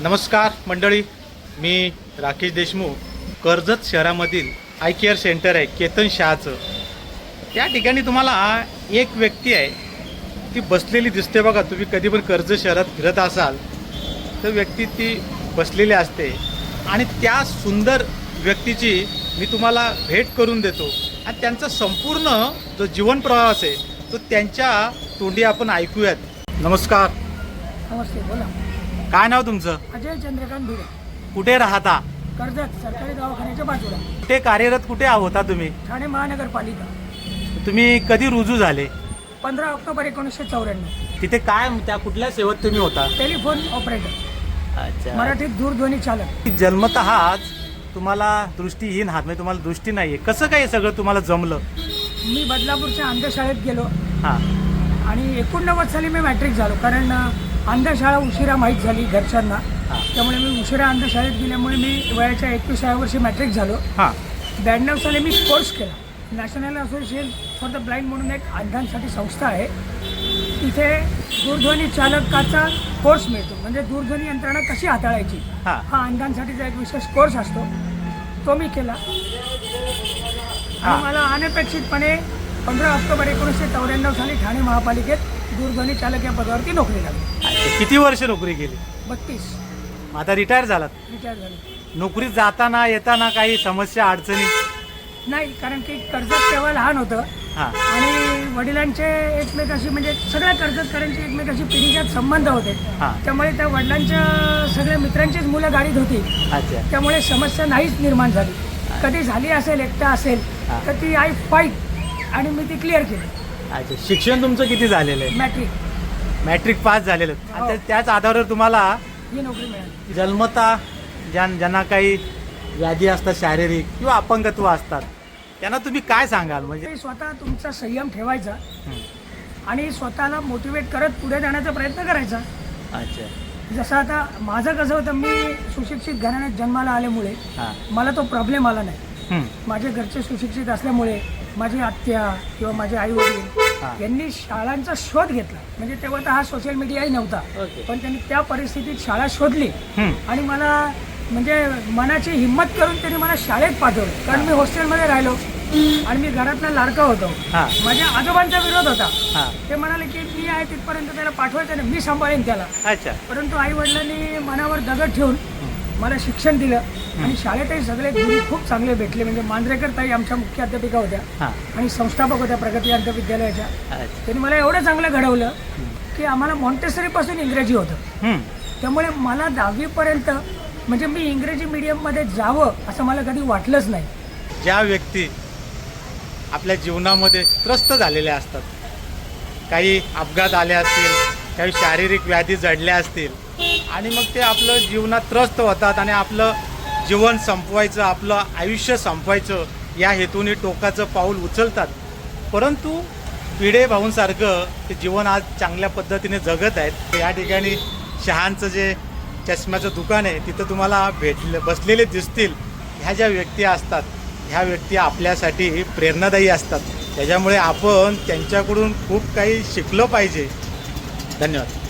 नमस्कार मंडळी, मी राकेश देशमुख. कर्जत शहरामधील आय केअर सेंटर आहे केतन शहाचं. त्या ठिकाणी तुम्हाला एक व्यक्ती आहे, ती बसलेली दिसते बघा. तुम्ही कधी पण कर्जत शहरात फिरत असाल तर व्यक्ती ती बसलेली असते आणि त्या सुंदर व्यक्तीची मी तुम्हाला भेट करून देतो आणि त्यांचा संपूर्ण जो जीवन प्रवास आहे तो त्यांच्या तोंडी आपण ऐकूयात. नमस्कार. नमस्ते, बोला. काय नाव तुमचं? अजय चंद्रकांत भिडे, कुठे राहता? कर्जत सरकारी दवाखान्याच्या बाजूला. कुठे कार्यरत कुठे होता तुम्ही? ठाणे महानगरपालिका. तुम्ही कधी रुजू झाले? 15 ऑक्टोबर 1994. तिथे काय त्या कुठल्या सेवेत तुम्ही होता? टेलिफोन ऑपरेटर, अच्छा. मराठीत दूरध्वनी चालक. जन्मतःच तुम्हाला दृष्टीहीन आहात, म्हणजे तुम्हाला दृष्टी नाहीये. कसं काय हे सगळं तुम्हाला जमलं? मी बदलापूरच्या अंधशाळेत गेलो हां आणि 89 साली मी मॅट्रिक झालो. कारण अंधशाळा उशिरा माहीत झाली घरच्यांना, त्यामुळे मी उशिरा अंधशाळेत गेल्यामुळे मी वयाच्या 21व्या वर्षी मॅट्रिक झालो. हां 92 साली मी कोर्स केला. National association for the blind म्हणून एक अंधांसाठी संस्था आहे. तिथे दूरध्वनी चालकाचा कोर्स मिळतो, म्हणजे दूरध्वनी यंत्रणा कशी हाताळायची हा अंधांसाठीचा एक विशेष कोर्स असतो. तो मी केला आणि मला अनपेक्षितपणे 15 ऑक्टोबर 1994 साली ठाणे महापालिकेत दूरध्वनी चालक या पदावरती नोकरी लागली. किती वर्ष नोकरी केली? 32. आता रिटायर झालात? रिटायर झाली. नोकरीत जाताना येताना काही समस्या अडचणी? नाही, कारण की कर्जत तेव्हा लहान होतं हां आणि वडिलांचे एकमेकाशी, म्हणजे सगळ्या कर्जतकरांचे एकमेकाशी पिढीजात संबंध होते. हां. त्यामुळे त्या वडिलांच्या सगळ्या मित्रांचीच मुलं गाडीत होती. अच्छा. त्यामुळे समस्या नाहीच निर्माण झाली. कधी झाली असेल, एकटा असेल तर ती आय फाईट आणि मी ती क्लिअर केली. अच्छा. शिक्षण तुमचं किती झालेलं आहे? मॅट्रिक. मॅट्रिक पास झालेलं. हो. आता त्याच आधारावर तुम्हाला ही नोकरी मिळाली. जन्मता ज्यांना काही व्याधी असतात, शारीरिक किंवा अपंगत्व असतात, त्यांना तुम्ही काय सांगाल? म्हणजे स्वतः तुमचा संयम ठेवायचा आणि स्वतःला मोटिवेट करत पुढे जाण्याचा प्रयत्न करायचा. अच्छा. जसं आता माझं कसं होतं, मी सुशिक्षित घराण्यात जन्माला आल्यामुळे हां मला तो प्रॉब्लेम आला नाही. माझे घरचे सुशिक्षित असल्यामुळे माझी आत्या किंवा माझे आई वडील यांनी शाळांचा शोध घेतला. म्हणजे तेव्हा तर हा सोशल मीडियाही नव्हता, पण त्यांनी त्या परिस्थितीत शाळा शोधली आणि मला म्हणजे मनाची हिंमत करून त्यांनी मला शाळेत पाठवलं. कारण मी हॉस्टेलमध्ये राहिलो आणि मी घरातला लाडका होतो. माझ्या आजोबांचा विरोध होता. ते म्हणाले की मी आहे तिथपर्यंत त्याला पाठवायचं नाही, मी सांभाळेन त्याला. अच्छा. परंतु आई वडिलांनी मनावर दगड ठेवून मला शिक्षण दिलं आणि शाळेतही सगळे गुरु खूप चांगले भेटले. म्हणजे मांजरेकर ताई आमच्या मुख्य अध्यापिका होत्या आणि संस्थापक होत्या प्रगती अंतविद्यालयाच्या. त्यांनी मला एवढं चांगलं घडवलं की आम्हाला मॉन्टेसरीपासून इंग्रजी होतं. त्यामुळे मला 10वीपर्यंत म्हणजे मी इंग्रजी मीडियममध्ये जावं असं मला कधी वाटलंच नाही. ज्या व्यक्ती आपल्या जीवनामध्ये त्रस्त झालेल्या असतात, काही अपघात आले असतील, काही शारीरिक व्याधी जडल्या असतील आणि मग ते आपलं जीवनात त्रस्त होतात आणि आपलं जीवन संपवायचं, आपलं आयुष्य संपवायचं या हेतूने टोकाचं पाऊल उचलतात. परंतु भिडे भाऊंसारखं ते जीवन आज चांगल्या पद्धतीने जगत आहेत. या ठिकाणी शहांचं जे चष्म्याचं दुकान आहे तिथं तुम्हाला बसलेले दिसतील. ह्या ज्या व्यक्ती असतात, ह्या व्यक्ती आपल्यासाठी प्रेरणादायी असतात. त्याच्यामुळे आपण त्यांच्याकडून खूप काही शिकलं पाहिजे. धन्यवाद.